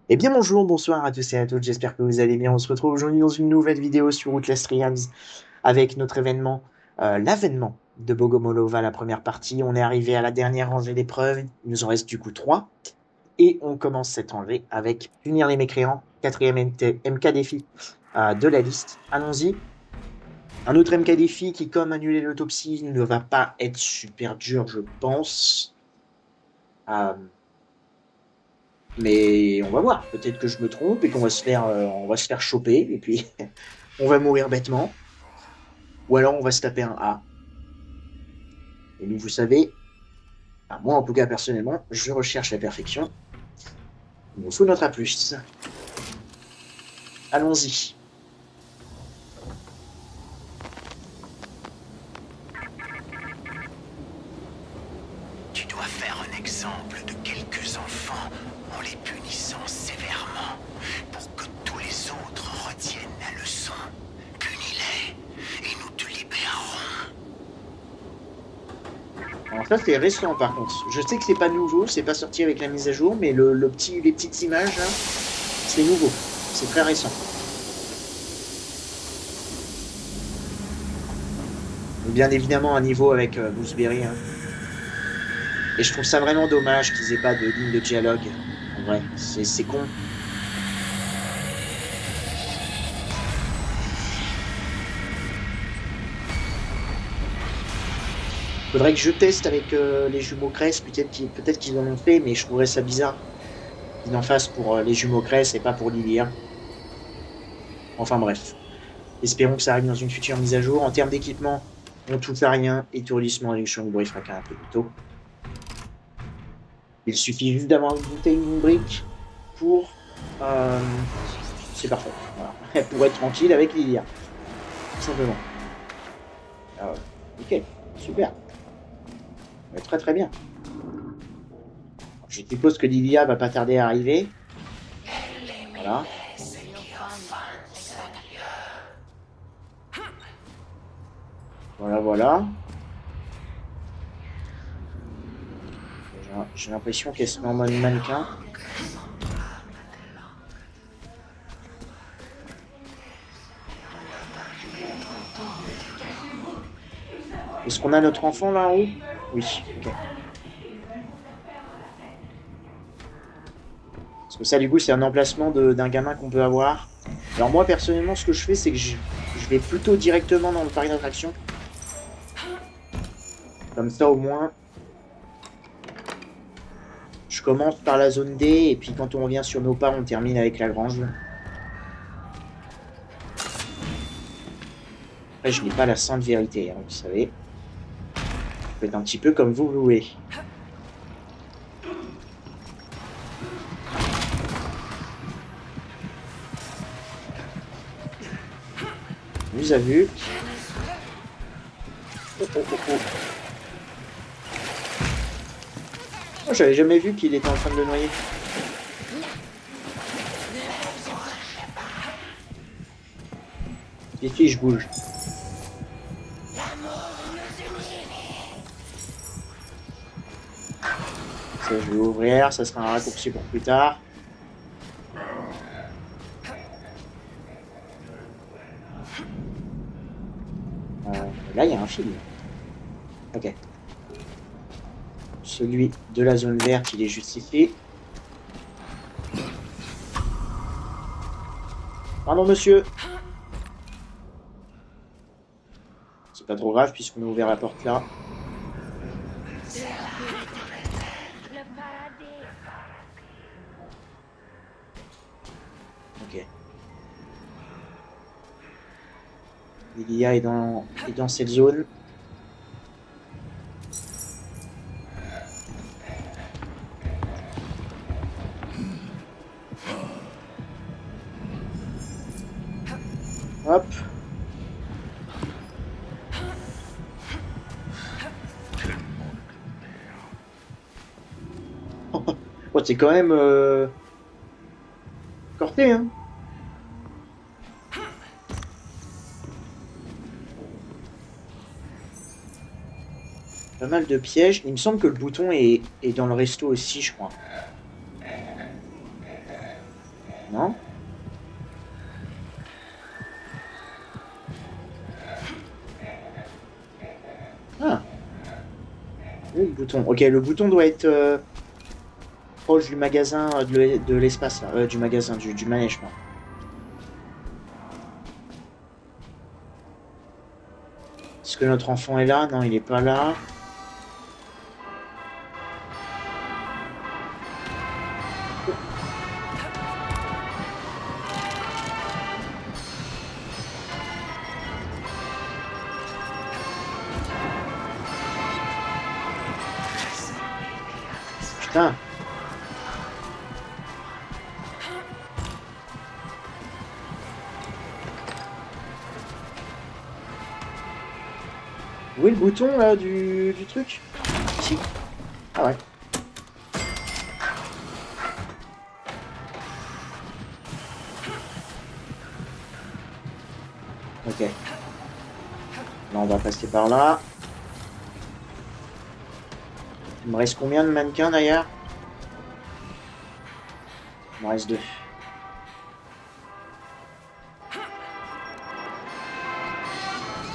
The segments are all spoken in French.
Eh bien bonjour, bonsoir à tous et à toutes, j'espère que vous allez bien. On se retrouve aujourd'hui dans une nouvelle vidéo sur Outlast Realms avec notre événement, l'avènement de Bogomolova, la première partie. On est arrivé à la dernière rangée d'épreuves, il nous en reste du coup 3. Et on commence cette rangée avec Punir les mécréants, quatrième MK défi de la liste. Allons-y. Un autre MK défi qui, comme annuler l'autopsie, ne va pas être super dur, je pense. Euh, Mais on va voir. Peut-être que je me trompe et on va se faire choper et puis on va mourir bêtement. Ou alors on va se taper un A. Et nous, vous savez, enfin, moi en tout cas personnellement, je recherche la perfection. Il nous faut notre A+. Allons-y. Tu dois faire un exemple de quelques enfants en les punissant sévèrement pour que tous les autres retiennent la leçon. Punis-les et nous te libérerons. Alors ça c'est récent par contre. Je sais que c'est pas nouveau, c'est pas sorti avec la mise à jour, mais les petites images là, c'est nouveau. C'est très récent. Bien évidemment un niveau avec Gooseberry, hein. Et je trouve ça vraiment dommage qu'ils aient pas de ligne de dialogue. En vrai, c'est con. Faudrait que je teste avec les jumeaux Cress, peut-être qu'ils en ont fait, mais je trouverais ça bizarre qu'ils en fassent pour les jumeaux Cress et pas pour Lilia. Enfin bref, espérons que ça arrive dans une future mise à jour. En termes d'équipement, on touche à rien, étourdissement, réduction du bruit, fracas un peu plus tôt. Il suffit juste d'avoir une bouteille, une brique pour... euh, c'est parfait. Voilà. Pour être tranquille avec Lilia, tout simplement. Ah ouais. Ok, super. Ouais, très très bien. Je suppose que Lilia va pas tarder à arriver. Voilà. Voilà, voilà. J'ai l'impression qu'elle se met en mode mannequin. Est-ce qu'on a notre enfant là en haut? Oui, ok. Parce que ça, du coup, c'est un emplacement d'un gamin qu'on peut avoir. Alors moi, personnellement, ce que je fais, c'est que je vais plutôt directement dans le parc d'attraction. Comme ça, au moins, je commence par la zone D, et puis quand on revient sur nos pas, on termine avec la grange. Après, je n'ai pas la sainte vérité, hein, vous savez. Faites un petit peu comme vous voulez. On vous a vu. Oh, oh, oh, oh. Oh, j'avais jamais vu qu'il était en train de le noyer. Les filles, je bouge. Ça, je vais ouvrir, ça sera un raccourci pour plus tard. Là, il y a un fil. Ok. Celui de la zone verte, il est juste ici. Pardon, monsieur. C'est pas trop grave puisqu'on a ouvert la porte là. Ok. Lilia est dans cette zone. Hop. Oh, c'est quand même corté, hein. Pas mal de pièges. Il me semble que le bouton est dans le resto aussi, je crois. Non? Ah. Oui, le bouton. Ok, le bouton doit être proche du magasin de l'espace, là. Du magasin, du manège, pardon. Est-ce que notre enfant est là? Non, il est pas là. Putain. Où est le bouton là du truc? Ici. Ah ouais. Ok. Là on va passer par là. Il me reste combien de mannequins d'ailleurs? Il me reste 2.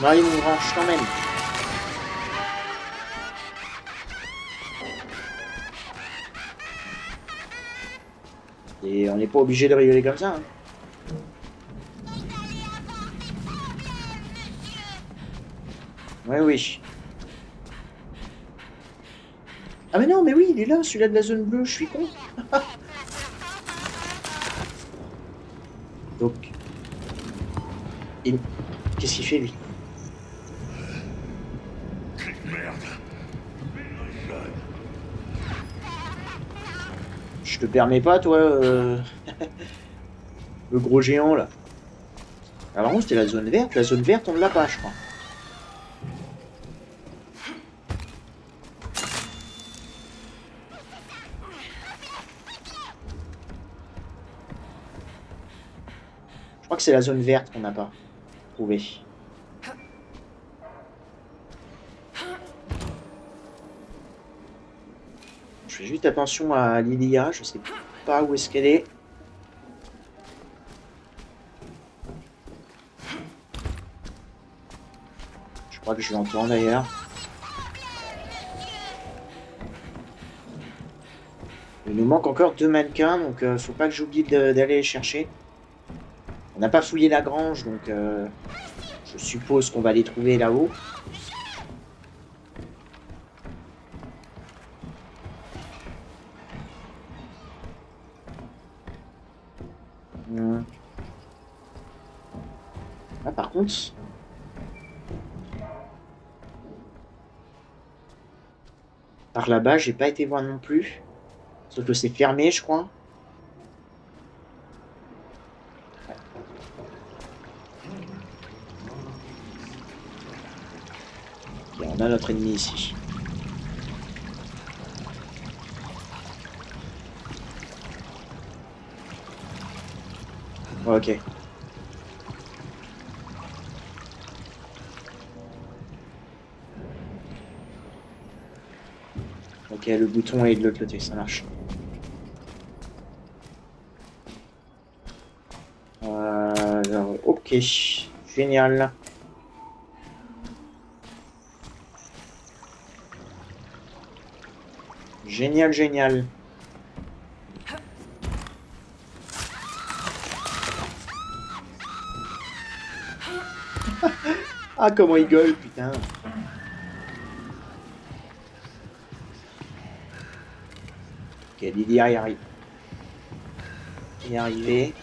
Marie, mon grand, je t'emmène. Et on n'est pas obligé de rigoler comme ça. Hein. Oui, oui. Ah mais non, mais oui, il est là, celui-là de la zone bleue, je suis con. Donc... Qu'est-ce qu'il fait, lui? Merde. Je te permets pas, toi, le gros géant, là. Alors, c'était la zone verte. La zone verte, on ne l'a pas, je crois. Je crois que c'est la zone verte qu'on n'a pas trouvé. Je fais juste attention à Lilia, je sais pas où est-ce qu'elle est. Je crois que je l'entends d'ailleurs. Il nous manque encore 2 mannequins, donc faut pas que j'oublie d'aller les chercher. On n'a pas fouillé la grange, donc je suppose qu'on va les trouver là-haut. Ah, par contre... Par là-bas, j'ai pas été voir non plus. Sauf que c'est fermé, je crois. Ok, on a notre ennemi ici. Ok. Ok, le bouton est de l'autre côté, ça marche. Alors, ok, génial. Génial, génial. Ah, comment il gueule, putain. Ok, Lydia y arrive. Il est arrivé.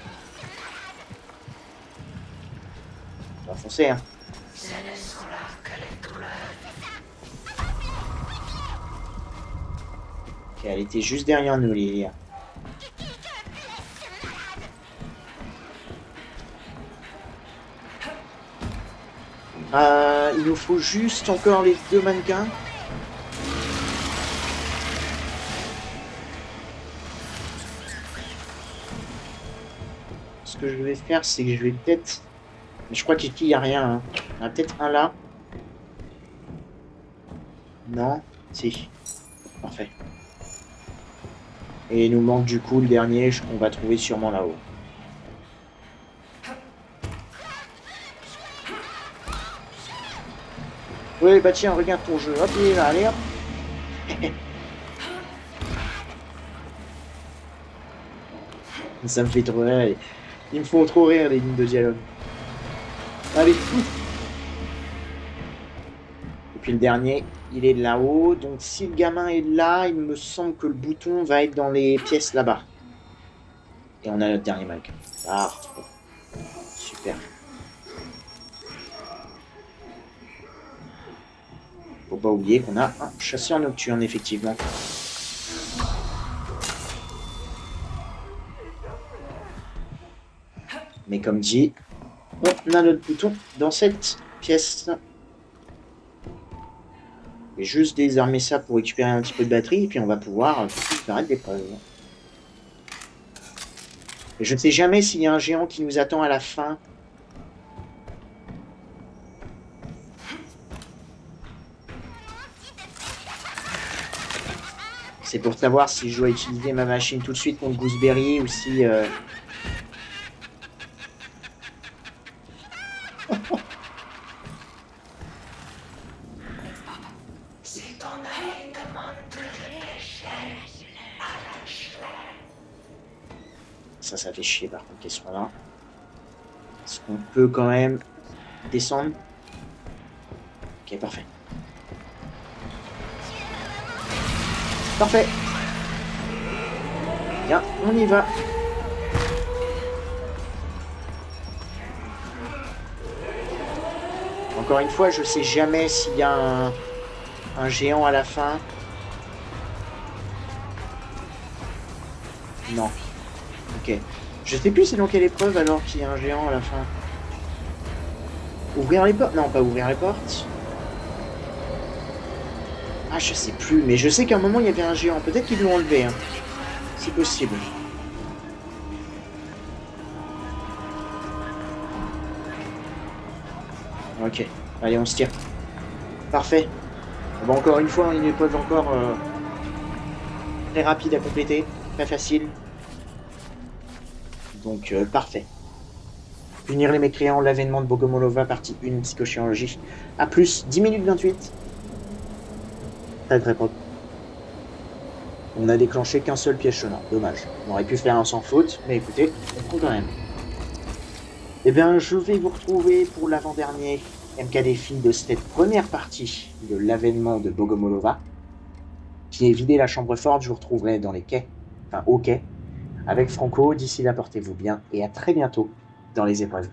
On va foncer, hein. Ok, elle était juste derrière nous, Lydia. Il nous faut juste encore les 2 mannequins. Ce que je vais faire, c'est que je vais peut-être... Mais je crois qu'ici, il n'y a rien. Hein. Il y en a peut-être un là. Non? Si. Parfait. Et il nous manque du coup le dernier qu'on va trouver sûrement là-haut. Ouais, bah tiens, regarde ton jeu. Hop, il est là, allez hop. Ça me fait trop rire. Ils me font trop rire, les lignes de dialogue. Allez, fou. Et puis le dernier, il est là-haut. Donc si le gamin est là, il me semble que le bouton va être dans les pièces là-bas. Et on a notre dernier mag. Ah, super. Faut pas oublier qu'on a un chasseur nocturne, effectivement. Mais comme dit, on a notre bouton dans cette pièce. Et juste désarmer ça pour récupérer un petit peu de batterie, et puis on va pouvoir faire l'épreuve. Et je ne sais jamais s'il y a un géant qui nous attend à la fin. C'est pour savoir si je dois utiliser ma machine tout de suite contre Gooseberry ou si... Ça fait chier par contre, question là. Est-ce qu'on peut quand même descendre? Ok, parfait. Parfait. Bien, on y va. Encore une fois, je sais jamais s'il y a un géant à la fin. Non. Ok. Je sais plus c'est dans quelle épreuve alors qu'il y a un géant à la fin. Ouvrir les portes? Non, pas ouvrir les portes. Ah, je sais plus, mais je sais qu'à un moment il y avait un géant. Peut-être qu'ils l'ont enlevé. Hein. C'est possible. Ok. Allez, on se tire. Parfait. Bon, encore une fois, une épreuve encore très rapide à compléter. Très facile. Donc, parfait. Punir les mécréants, l'avènement de Bogomolova, partie 1, psychochirurgie. À plus, 10 minutes 28. Très très propre. On n'a déclenché qu'un seul piège sonore. Dommage. On aurait pu faire un sans faute, mais écoutez, on prend quand même. Eh bien, je vais vous retrouver pour l'avant-dernier MK défi de cette première partie de l'avènement de Bogomolova. Qui est vidé la chambre forte, je vous retrouverai dans les quais, enfin au quai, avec Franco. D'ici là, portez-vous bien et à très bientôt dans les épreuves.